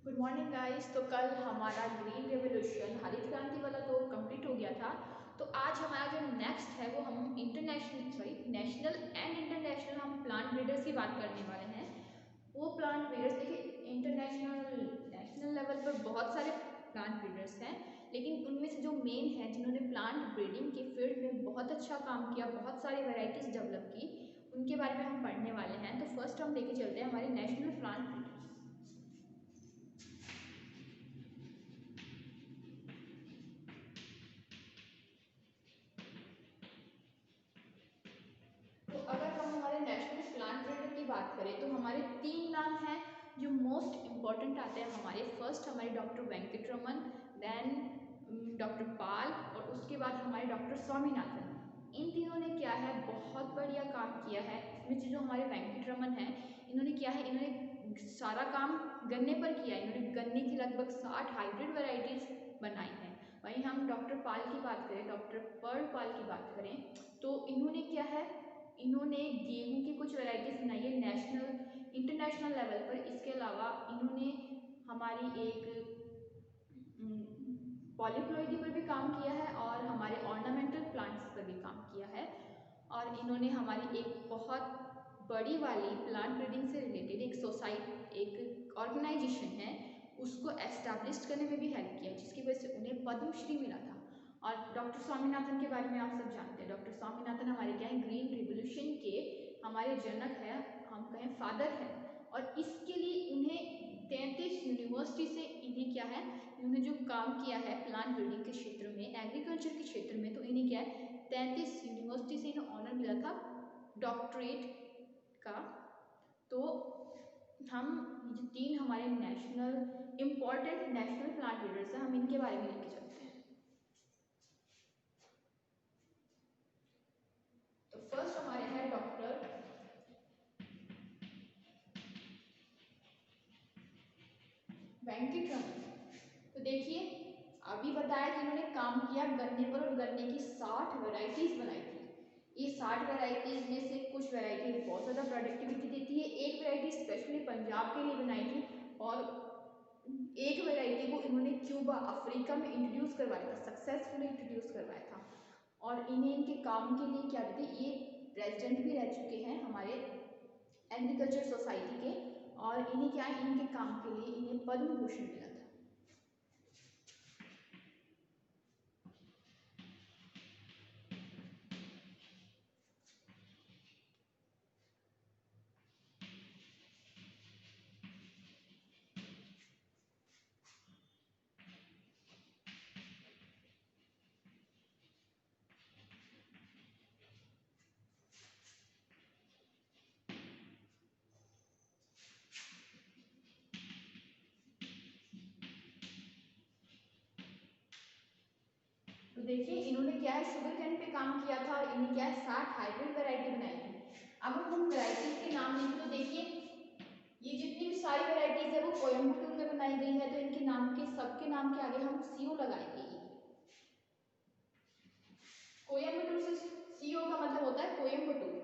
Good morning guys. तो कल हमारा ग्रीन रेवोल्यूशन हरित क्रांति वाला तो कंप्लीट हो गया था। तो आज हमारा जो नेक्स्ट है वो हम नेशनल एंड इंटरनेशनल हम प्लांट ब्रीडर्स की बात करने वाले हैं। वो प्लांट ब्रीडर्स देखिए, इंटरनेशनल नेशनल लेवल पर बहुत सारे प्लांट ब्रीडर्स हैं, लेकिन उनमें से जो मेन है जिन्होंने प्लांट ब्रीडिंग के फील्ड में बहुत अच्छा काम किया, बहुत सारी वैरायटीज डेवलप की, उनके बारे में हम पढ़ने वाले हैं। तो फर्स्ट हम लेके चलते हैं हमारे नेशनल प्लांट ब्रीडर्स। तो अगर हम हमारे नेशनल प्लांट ब्रीडर की बात करें तो हमारे तीन नाम हैं जो मोस्ट इम्पॉर्टेंट आते हैं हमारे। फर्स्ट हमारे डॉक्टर वेंकटरमन, देन डॉक्टर पाल, और उसके बाद हमारे डॉक्टर स्वामीनाथन। इन तीनों ने क्या है, बहुत बढ़िया काम किया है। इसमें से जो हमारे वेंकटरमन हैं, इन्होंने क्या है, इन्होंने सारा काम गन्ने पर किया है। इन्होंने गन्ने की लगभग 60 हाइब्रिड वैरायटीज बनाई हैं। वहीं हम डॉक्टर पाल की बात करें, डॉक्टर पर्ल पाल की बात करें, तो इन्होंने क्या है, इन्होंने गेहूं की कुछ वैरायटीज बनाई है नेशनल इंटरनेशनल लेवल पर। इसके अलावा इन्होंने हमारी एक पॉलीप्लॉइडी पर भी काम किया है और हमारे ऑर्नामेंटल प्लांट्स पर भी काम किया है। और इन्होंने हमारी एक बहुत बड़ी वाली प्लांट ब्रीडिंग से रिलेटेड एक सोसाइटी, एक ऑर्गेनाइजेशन है, उसको एस्टैब्लिश करने में भी हेल्प किया, जिसकी वजह से उन्हें पद्मश्री मिला था। और डॉक्टर स्वामीनाथन के बारे में आप सब जानते हैं। डॉक्टर स्वामीनाथन हमारे क्या है, ग्रीन रिवोल्यूशन के हमारे जनक है, हम कहें फादर है। और इसके लिए उन्हें 33 यूनिवर्सिटी से इन्हें क्या है, इन्होंने जो काम किया है प्लांट ब्रीडिंग के क्षेत्र में, एग्रीकल्चर के क्षेत्र में, तो इन्हें क्या है 33 यूनिवर्सिटी से इन्हें ऑनर मिला था डॉक्टरेट का। तो हम ये तीन हमारे national important national plant breeders हैं, हम इनके बारे में लेके चलते हैं। तो फर्स्ट हमारे हैं डॉक्टर वेंकटरमन। तो देखिए, अभी बताया कि इन्होंने काम किया गन्ने पर और गन्ने की 60 वैरायटीज बनाई थी। ये 60 वैरायटीज में से कुछ वैरायटी बहुत ज़्यादा प्रोडक्टिविटी देती है, एक वैरायटी स्पेशली पंजाब के लिए बनाई थी, और एक वैरायटी को इन्होंने क्यूबा अफ्रीका में इंट्रोड्यूस करवाया था, सक्सेसफुली इंट्रोड्यूस करवाया था। और इन्हें इनके काम के लिए क्या देते, ये प्रेसिडेंट भी रह चुके हैं हमारे एग्रीकल्चर सोसाइटी के, और इन्हें क्या है, इनके काम के लिए इन्हें पद्म भूषण मिला था। तो देखिए, इन्होंने क्या है, शुगर कैन पे काम किया था, और इन्हें क्या है 60 हाइब्रिड वैरायटी बनाई थी। अब हम वैरायटीज के नाम लिखें तो देखिए, ये जितनी भी सारी वैरायटीज है वो कोयम्बटूर में बनाई गई है, तो इनके नाम के सबके नाम के आगे हम सीओ लगाएंगे। कोयम्बटूर से सीओ का मतलब होता है कोयम्बटूर।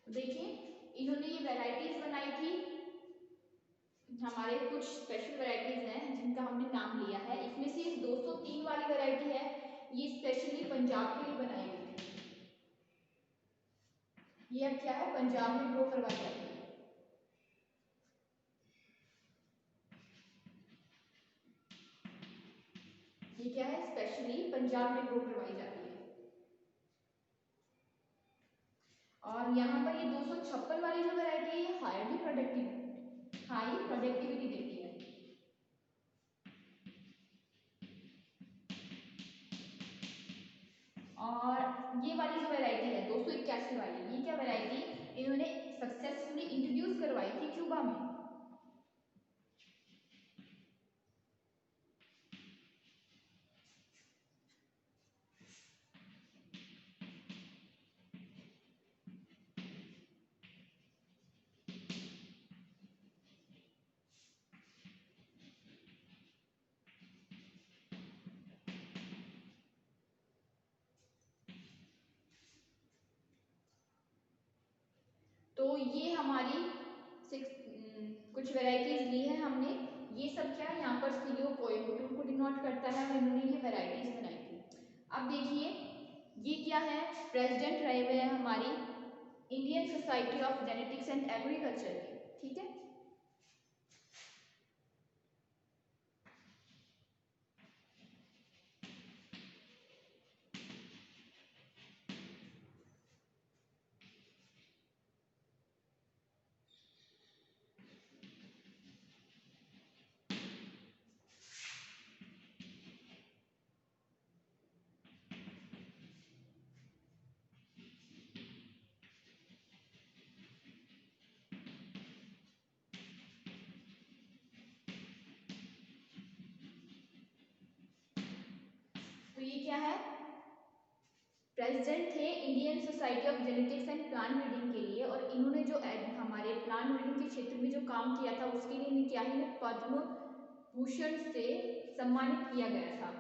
देखिए, इन्होंने ये वैरायटीज बनाई थी, हमारे कुछ स्पेशल वैरायटीज हैं जिनका हमने नाम लिया है। इसमें से 203 वाली वैरायटी है, ये स्पेशली पंजाब के लिए बनाई गई थी। ये अब क्या है, पंजाब में ग्रो करवाई जाती है। ये क्या है, स्पेशली पंजाब में ग्रो करवाई जाती है। और यहाँ पर ये 256 वाली जो वैरायटी है, ये हाई प्रोडक्टिविटी देती है। और ये वाली जो वैरायटी है 281 वाली, ये क्या वैरायटी इन्होंने सक्सेसफुली इंट्रोड्यूस करवाई थी क्यूबा में। तो ये हमारी कुछ वेराइटीज ली है हमने। ये सब क्या है, यहाँ पर सीओ कोयम्बटूर को डिनोट करता है और इन्होंने ये वेराइटीज बनाई थी। अब देखिए ये क्या है, प्रेसिडेंट रहे हुए हैं हमारी Indian society of genetics and agriculture के, ठीक है। तो ये क्या है, प्रेसिडेंट थे Indian society of genetics and plant breeding के लिए, और इन्होंने जो हमारे प्लांट ब्रीडिंग के क्षेत्र में जो काम किया था उसके लिए इन्हें क्या है, पद्म भूषण से सम्मानित किया गया था।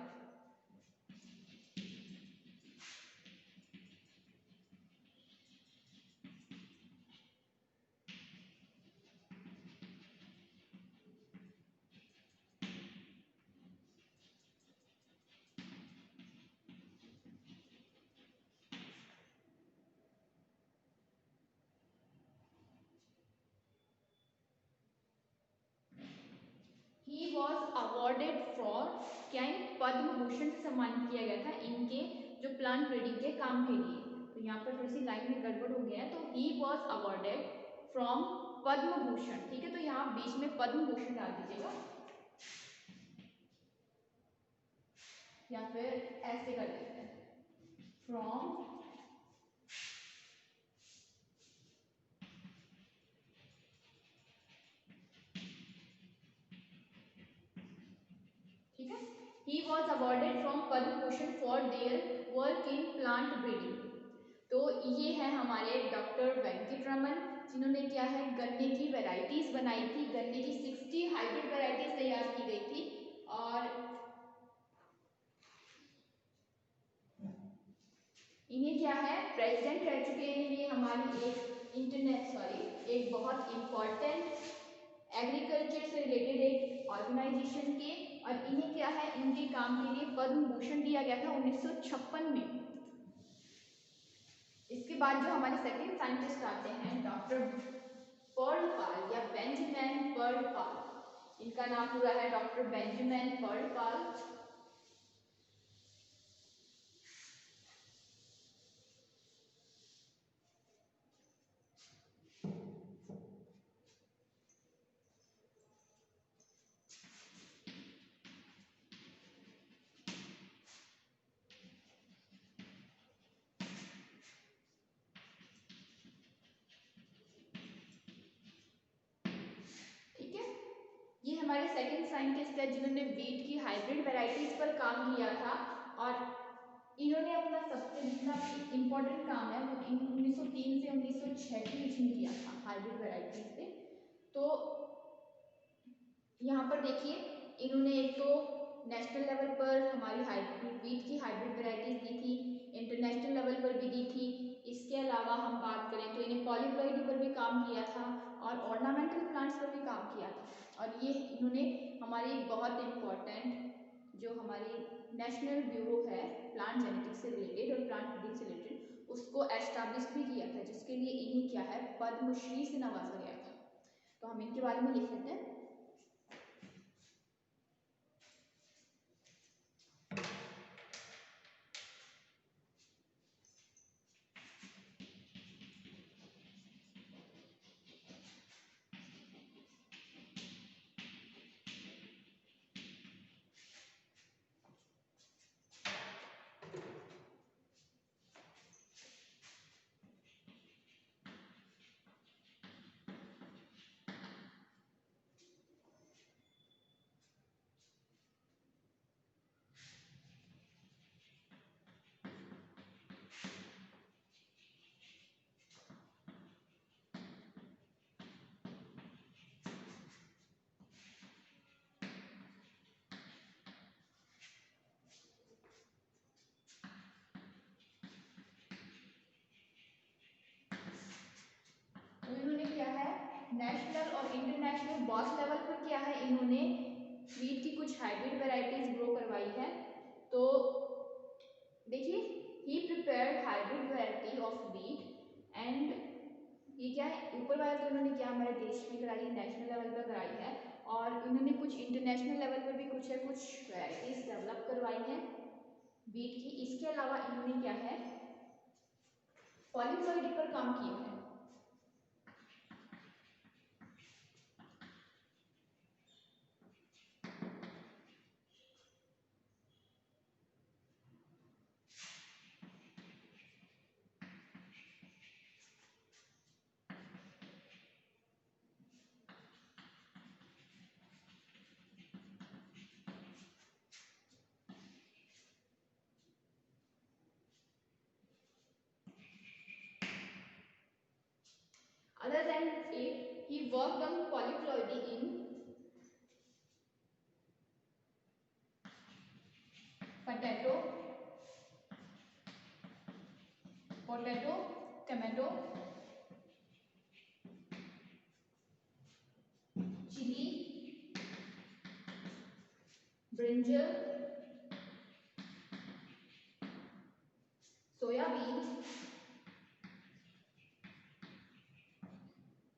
He was awarded for, क्या है, पद्म भूषण से सम्मानित किया गया था इनके जो प्लांट ब्रीडिंग के काम के लिए। तो यहाँ पर थोड़ी सी लाइन में गड़बड़ हो गया है, तो he was awarded from Padma Bhushan, ठीक है। तो यहाँ बीच में पद्म भूषण डाल दीजिएगा या फिर ऐसे कर देते हैं, फ्रॉम ठीक है। He was awarded from Padma Bhushan for their work in plant breeding। तो ये है हमारे डॉक्टर वेंकटरमन, जिन्होंने क्या है, गन्ने की वैरायटीज बनाई थी, गन्ने की 60 हाइब्रिड वैरायटीज तैयार की गई थी। और इन्हें क्या है, प्रेसिडेंट रह चुके हैं ये हमारी एक बहुत इंपॉर्टेंट एग्रीकल्चर से रिलेटेड एक ऑर्गेनाइजेशन के, और इन्हें क्या है, इनके काम के लिए पद्म भूषण दिया गया था 1956 में। इसके बाद जो हमारे सेकंड साइंटिस्ट आते हैं डॉक्टर पर्लपाल या बेंजामिन पर्लपाल, इनका नाम पूरा है डॉक्टर बेंजामिन पर्लपाल। ये हमारे सेकंड साइंटिस्ट है जिन्होंने वीट की हाइब्रिड वैरायटीज पर काम किया था, और इन्होंने अपना सबसे जितना इम्पोर्टेंट काम है वो 1903 से 1906 के बीच में किया था हाइब्रिड वैरायटीज पे। तो यहाँ पर देखिए इन्होंने एक तो नेशनल लेवल पर हमारी हाइब्रिड वीट की हाइब्रिड वैरायटीज दी थी, इंटरनेशनल लेवल पर भी दी थी। इसके अलावा हम बात करें तो इन्हें पॉलीप्लॉइडी पर भी काम किया था और ऑर्नामेंटल प्लांट्स पर भी काम किया था। और ये इन्होंने हमारी बहुत इम्पॉर्टेंट जो हमारी नेशनल ब्यूरो है प्लांट जेनेटिक्स से रिलेटेड और प्लांट ब्रीडिंग से रिलेटेड उसको एस्टैब्लिश भी किया था, जिसके लिए इन्हें क्या है, पद्मश्री से नवाजा गया था। तो हम इनके बारे में लिख लेते हैं। नेशनल और इंटरनेशनल बॉस लेवल पर क्या है, इन्होंने वीट की कुछ हाइब्रिड वैरायटीज ग्रो करवाई है। तो देखिए, he prepared hybrid variety of wheat and ये क्या है, ऊपर वाला तो उन्होंने क्या हमारे देश में कराई, नेशनल लेवल पर कराई है, और उन्होंने कुछ इंटरनेशनल लेवल पर भी कुछ वैरायटीज डेवलप करवाई हैं वीट की। इसके अलावा इन्होंने क्या है, पॉलीफ्लोइडी पर काम किया है। Other than it, he worked on polyploidy in potato, tomato, chili, brinjal, soya beans,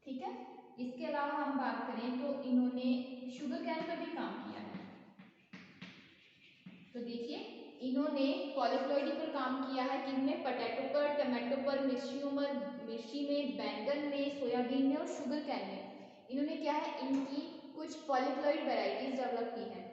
ठीक है। इसके अलावा हम बात करें तो इन्होंने शुगर कैन पर भी काम किया है। तो देखिए, इन्होंने पॉलीफ्लोइडी पर काम किया है, किनमें, पोटैटो पर, टमाटो पर, मिर्ची में, बैंगन में, सोयाबीन में और शुगर कैन में। इन्होंने क्या है, इनकी कुछ पॉलीफ्लोइड वैरायटीज डेवलप की है।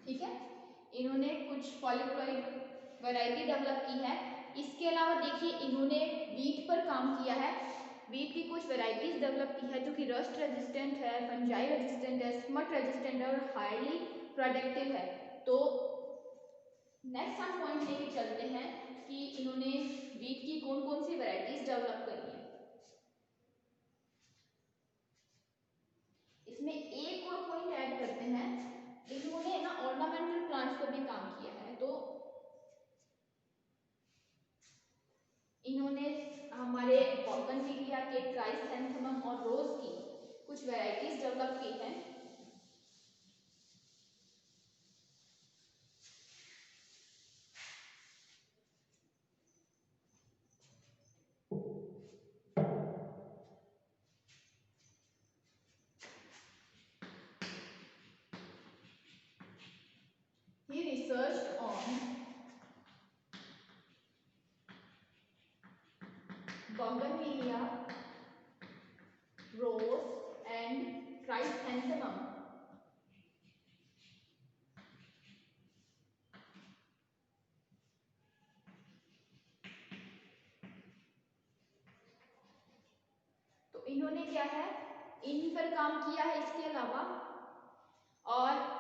ठीक है, इन्होंने कुछ पॉलीप्लॉइड वैरायटी डेवलप की है। इसके अलावा देखिए, इन्होंने वीट पर काम किया है। वीट की कुछ वैरायटीज डेवलप की है जो कि रस्ट रेजिस्टेंट है, फंजाई रेजिस्टेंट है, स्मट रेजिस्टेंट है और हाईली प्रोडक्टिव है। तो नेक्स्ट हम पॉइंट लेके चलते हैं कि इन्होंने वीट की कौन कौन सी वैरायटीज डेवलप करी है। इसमें एक और पॉइंट ऐड करते हैं, इन्होंने ना ऑर्नामेंटल प्लांट्स पर भी काम किया है। तो इन्होंने हमारे बोगनविलिया के, क्राइसैंथेमम और रोज की कुछ वैरायटीज डेवलप की हैं। He researched on bougainvillea, rose and chrysanthemum. तो इन्होंने क्या है, इन पर काम किया है। इसके अलावा और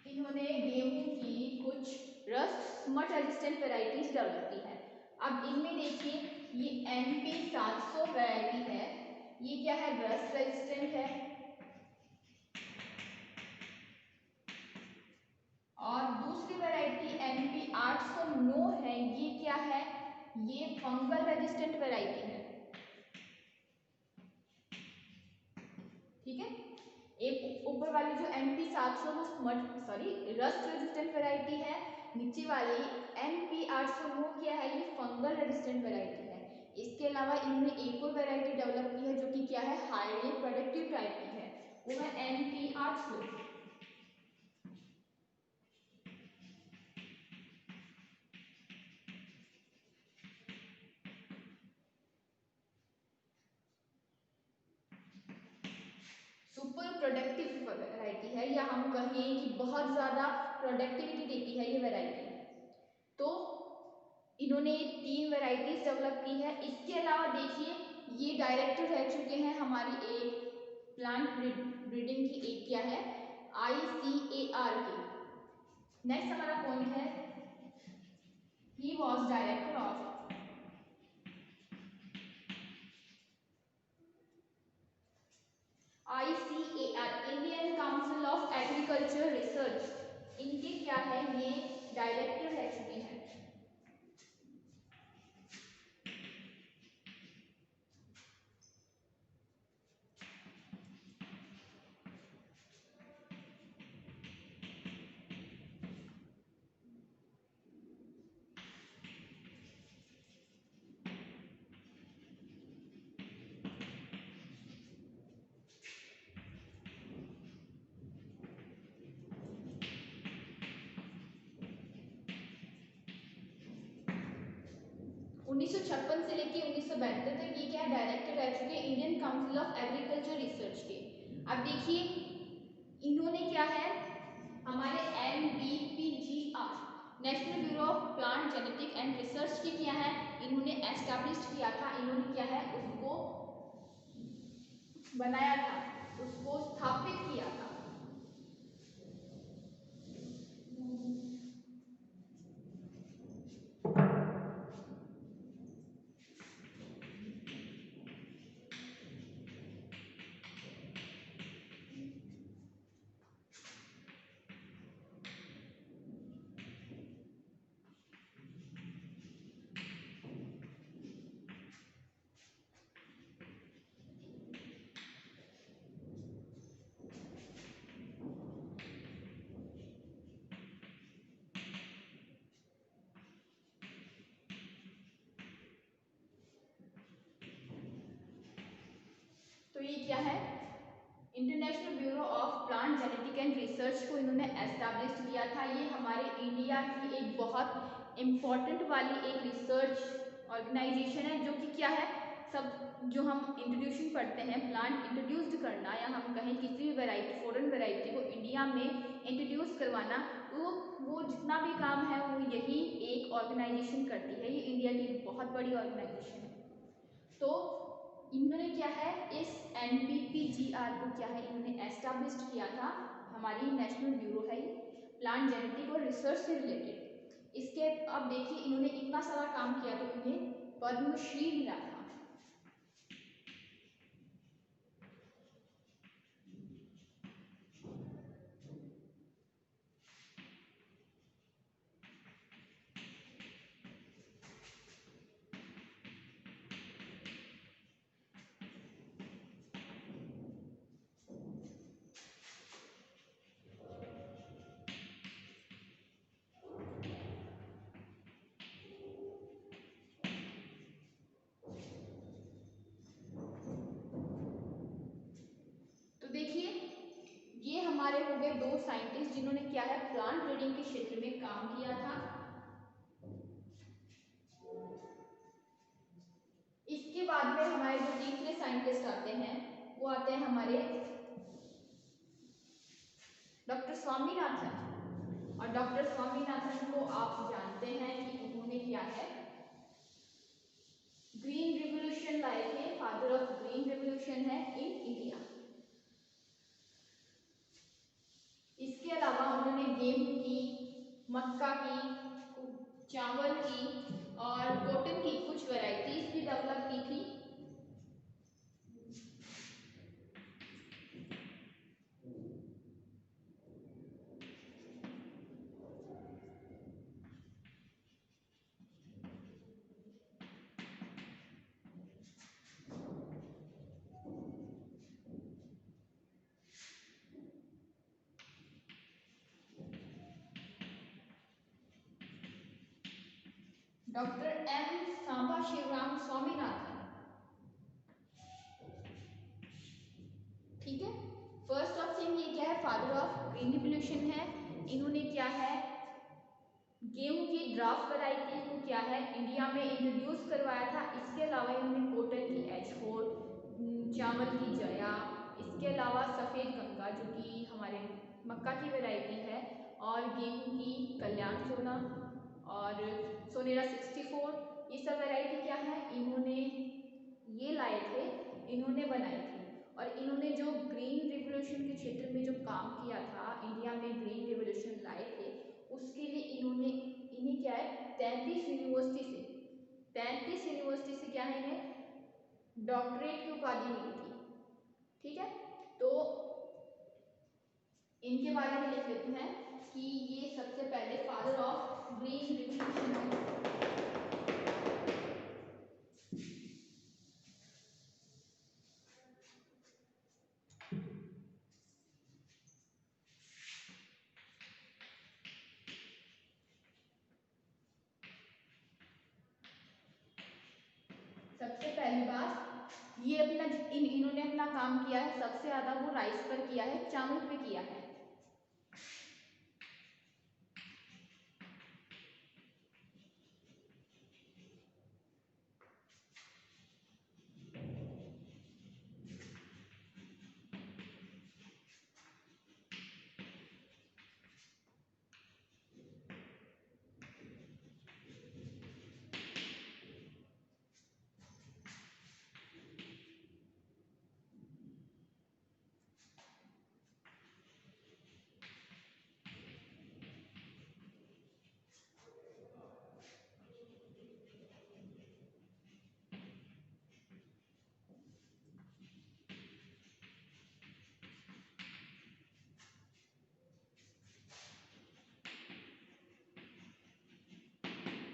इन्होंने गेहूं की कुछ rust smut resistant varieties develop की है। अब इनमें देखिए, ये NP 700 वैरायटी है, ये क्या है, रस्ट रेजिस्टेंट है। और दूसरी वैरायटी NP 809 है, ये क्या है, ये फंगल रेजिस्टेंट वैरायटी है। ठीक है, एक ऊपर वाली जो NP 700 वो रस्ट रेजिस्टेंट वैरायटी है, नीचे वाली NP 809 क्या है, ये फंगल रेजिस्टेंट वैरायटी है। इसके अलावा इन्होंने एक और वैरायटी डेवलप की है जो कि क्या है, हाईली प्रोडक्टिव टाइप की है, वो है NP 800। सुपर प्रोडक्टिव वैरायटी है, या हम कहें कि बहुत ज़्यादा प्रोडक्टिविटी देती है ये वैरायटी। इन्होंने 3 वैरायटीज डेवलप की है। इसके अलावा देखिए ये डायरेक्टर रह चुके हैं हमारी एक प्लांट ब्रीडिंग की एक क्या है ICAR की। नेक्स्ट हमारा पॉइंट है he was director of ICAR Indian council of agriculture research. इनके क्या है ये डायरेक्टर रह चुके हैं। उन्नीस से लेके 1972 तक ये क्या डायरेक्टर रह चुके हैं Indian council of agriculture research के। अब देखिए इन्होंने क्या है हमारे NBPGR national bureau of plant genetic and research के क्या है इन्होंने एस्टैब्लिश किया था। इन्होंने क्या है उसको बनाया था, उसको स्थापित किया था। तो ये क्या है international bureau of plant genetic and research को इन्होंने एस्टैब्लिश किया था। ये हमारे इंडिया की एक बहुत इम्पॉर्टेंट वाली एक रिसर्च ऑर्गेनाइजेशन है जो कि क्या है सब जो हम इंट्रोड्यूशन पढ़ते हैं प्लांट इंट्रोड्यूस्ड करना या हम कहें किसी भी वैरायटी फॉरेन वैरायटी को इंडिया में इंट्रोड्यूस करवाना वो जितना भी काम है वो यही एक ऑर्गेनाइजेशन करती है। ये इंडिया की बहुत बड़ी ऑर्गेनाइजेशन है। तो इन्होंने क्या है इस NBPGR को क्या है इन्होंने एस्टैब्लिश किया था। हमारी नेशनल ब्यूरो है प्लांट जेनेटिक और रिसर्च से रिलेटेड। इसके अब देखिए इन्होंने इतना सारा काम किया तो इन्हें पद्मश्री मिला था। तो देखिए ये हमारे हो गए दो साइंटिस्ट जिन्होंने क्या है प्लांट ब्रीडिंग के क्षेत्र में काम किया था। इसके बाद में हमारे जो तीसरे साइंटिस्ट आते हैं वो आते हैं हमारे डॉक्टर स्वामीनाथन। और डॉक्टर स्वामीनाथन को आप जानते हैं कि उन्होंने क्या है ग्रीन रिवोल्यूशन लाए थे, फादर ऑफ ग्रीन रिवोल्यूशन है इन इंडिया। इसके अलावा उन्होंने गेहूं की, मक्का की, चावल की और कॉटन की कुछ वैरायटीज भी डेवलप की थी। डॉक्टर M सांबा शिवराम स्वामीनाथन, ठीक है। फर्स्ट ऑफ थिंग ये क्या है फादर ऑफ ग्रीन रिवोल्यूशन है। इन्होंने क्या है गेहूं की ड्राफ्ट वैरायटी को क्या है इंडिया में इंट्रोड्यूस करवाया था। इसके अलावा इन्होंने कॉटन की H4, चावल की जया, इसके अलावा सफ़ेद गंगा जो कि हमारे मक्का की वैरायटी है और गेहूं की कल्याण सोना और और सोनेरा 64, ये सब वैरायटी क्या है, इन्होंने ये लाए थे, इन्होंने बनाई थी। और इन्होंने जो ग्रीन रिवोल्यूशन के क्षेत्र में जो काम किया था, इंडिया में ग्रीन रिवोल्यूशन लाए थे, उसके लिए इन्हें क्या है 33 यूनिवर्सिटी से क्या है इन्हें डॉक्टरेट की उपाधि मिली थी। ठीक है, तो इनके बारे में लिख लेते हैं कि ये सबसे पहले फादर ऑफ ग्रीन रिवोल्यूशन है। सबसे पहली बात, ये इन्होंने अपना काम किया है, सबसे ज्यादा वो राइस पर किया है, चावल पे किया है।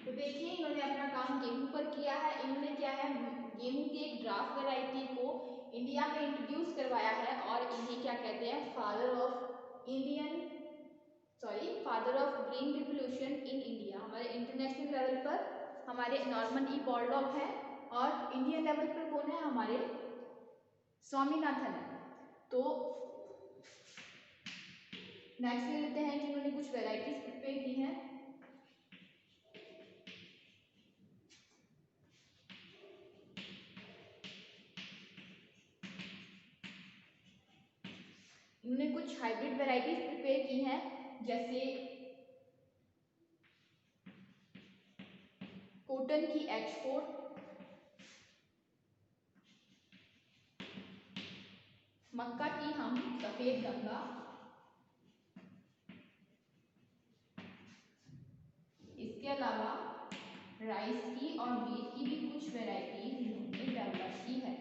तो देखिए इन्होंने अपना काम गेहूं पर किया है। इन्होंने क्या है गेहूं की एक ड्राफ्ट वैरायटी को इंडिया में इंट्रोड्यूस करवाया है और इन्हें क्या कहते हैं father of green revolution in India. हमारे इंटरनेशनल लेवल पर हमारे नॉर्मन ई बोरलॉग है और इंडियन लेवल पर कौन है, हमारे स्वामीनाथन है। तो नेक्स्ट ले लेते हैं कि इन्होंने कुछ वैरायटीज प्रिपेयर की हैं। इन्होंने कुछ हाइब्रिड वैरायटीज प्रिपेयर की हैं, जैसे कॉटन की H4, मक्का की हम सफेद गंगा, इसके अलावा राइस की और वीट की भी कुछ वैरायटीज इन्होंने डेवलप की है।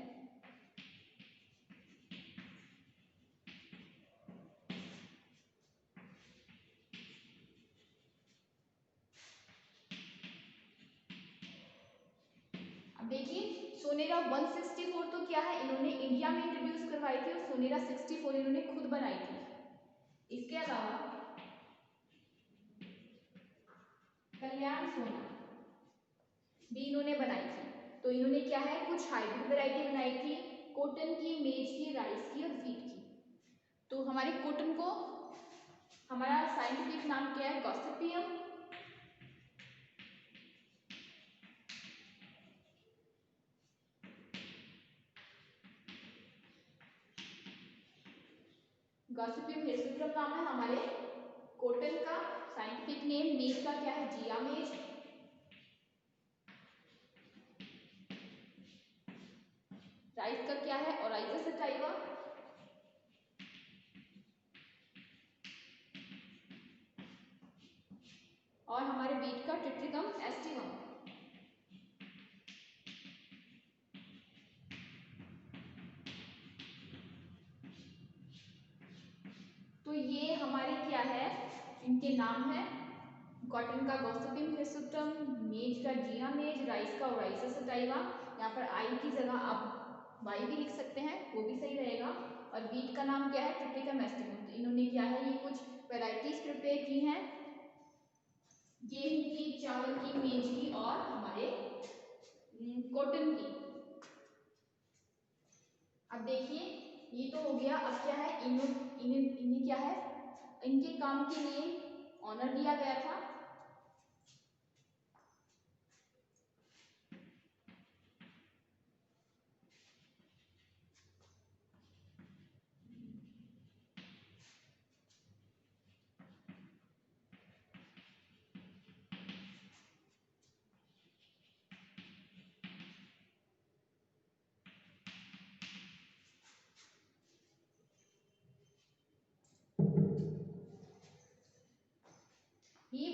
अब देखिए सोनेरा 164 तो क्या है इन्होंने इंडिया में इंट्रोड्यूस करवाई थी और सोनेरा 64 इन्होंने खुद बनाई थी। इसके अलावा कल्याण सोना भी इन्होंने बनाई थी। तो इन्होंने क्या है कुछ हाइब्रिड वैरायटी बनाई थी, कॉटन की, मेज की, राइस की और वीट की। तो हमारे कॉटन को हमारा साइंटिफिक नाम क्या है, गॉसिपियम। गॉसिपियम हिरसुटम नाम है हमारे कॉटन का। साइंटिफिक नेम मेज का क्या है, जिया मेज। राइस का क्या है, ओराइजा सटाइवा। और हमारे वीट का ट्रिट्रिकम एस्टिवम। तो ये हमारे क्या है, इनके नाम है कॉटन का गॉसिपियम हिरसुटम, मेज का जिया मेज, राइस का ओराइजा सटाइवा। यहाँ पर आई की जगह आप वाई भी लिख सकते हैं, वो भी सही रहेगा। और वीट का नाम क्या है, ट्रिटिकम एस्टिवम। तो इन्होंने क्या है ये कुछ वैरायटीज प्रिपेयर की हैं गेहूं की, चावल की, मेज की और हमारे कॉटन की। अब देखिए ये तो हो गया। अब क्या है इन्हें क्या है इनके काम के लिए ऑनर दिया गया था।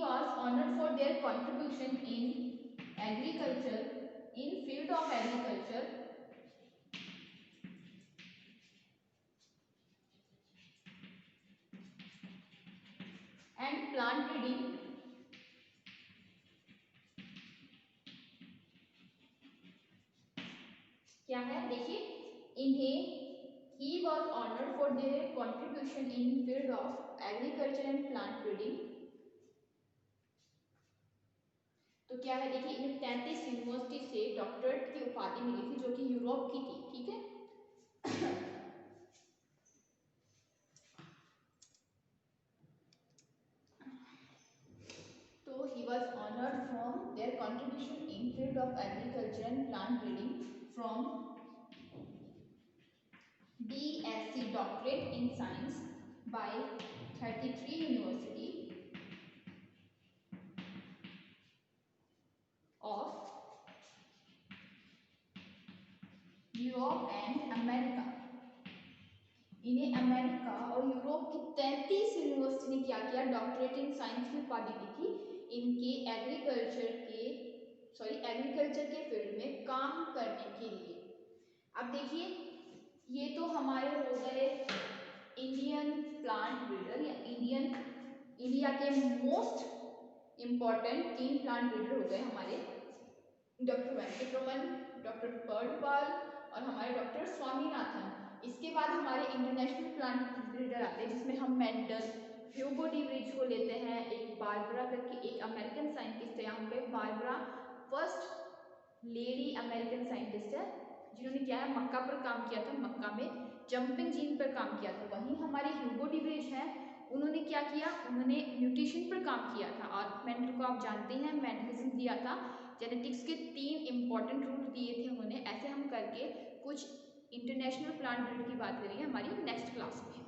was honored for their contribution in agriculture, in field of agriculture and plant breeding. क्या है देखिए, इन्हें he was honored for their contribution in field of agriculture and plant breeding. तो क्या है देखिए, इन्हें 33 यूनिवर्सिटी से डॉक्टरेट की उपाधि मिली थी जो कि यूरोप की थी, ठीक है। तो he was honored from their contribution in field of agriculture and plant breeding from BSc doctorate in science by 33 university of Europe and America. इन्हें अमेरिका और यूरोप की 33 यूनिवर्सिटी ने क्या किया, डॉक्टरेट इन साइंस की उपाधि दी थी इनके एग्रीकल्चर के फील्ड में काम करने के लिए। अब देखिए, ये तो हमारे हो गए इंडियन प्लांट ब्रीडर या इंडिया के मोस्ट इम्पॉर्टेंट 3 प्लांट ब्रीडर हो गए हमारे डॉक्टर वेंकटरमन, डॉक्टर बर्डपाल और हमारे डॉक्टर स्वामीनाथन। इसके बाद हमारे इंटरनेशनल प्लांट ब्रीडर आते हैं जिसमें हम मेंडल, ह्यूगो डी वृज को लेते हैं, एक बारबरा करके एक अमेरिकन साइंटिस्ट है, यहाँ पे Barbara first lady American scientist है जिन्होंने क्या है मक्का पर काम किया था, मक्का में जंपिंग जीन पर काम किया था। वहीं हमारे ह्यूगो डी वृज हैं, उन्होंने क्या किया, उन्होंने म्यूटेशन पर काम किया था और मेंडल को आप जानते हैं मेंडलिज्म दिया था, जेनेटिक्स के 3 इंपॉर्टेंट रूल दिए थे उन्होंने। ऐसे हम करके कुछ इंटरनेशनल प्लांट ब्रीड की बात करेंगे हमारी नेक्स्ट क्लास में।